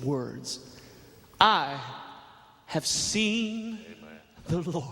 words. I have seen the Lord.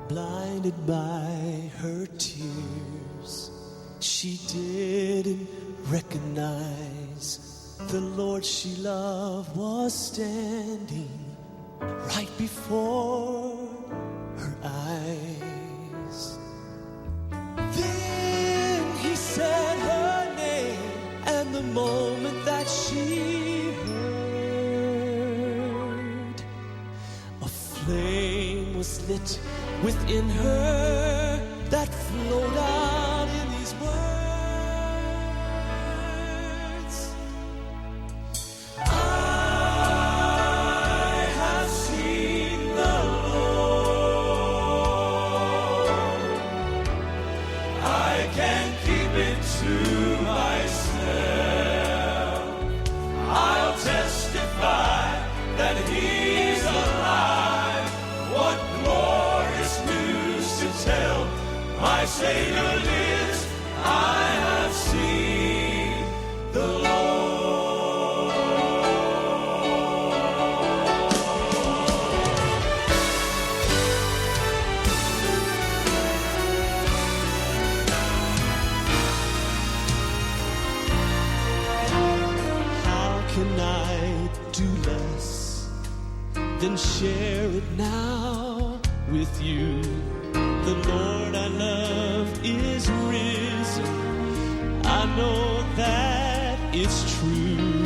Blinded by her tears, she didn't recognize the Lord she loved was standing right before her eyes. Then he said her name, and the moment that she heard, a flame was lit within her that flowed out in these words. I have seen the Lord. I can't keep it to myself. I'll testify that He's alive. What glorious news to tell. My Savior lives. I have seen the Lord. How can I do less than share it now with you? The Lord I love is risen. I know that it's true.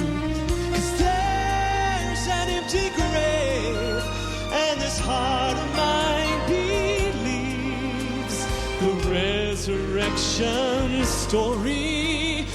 'Cause there's an empty grave, and this heart of mine believes the resurrection story.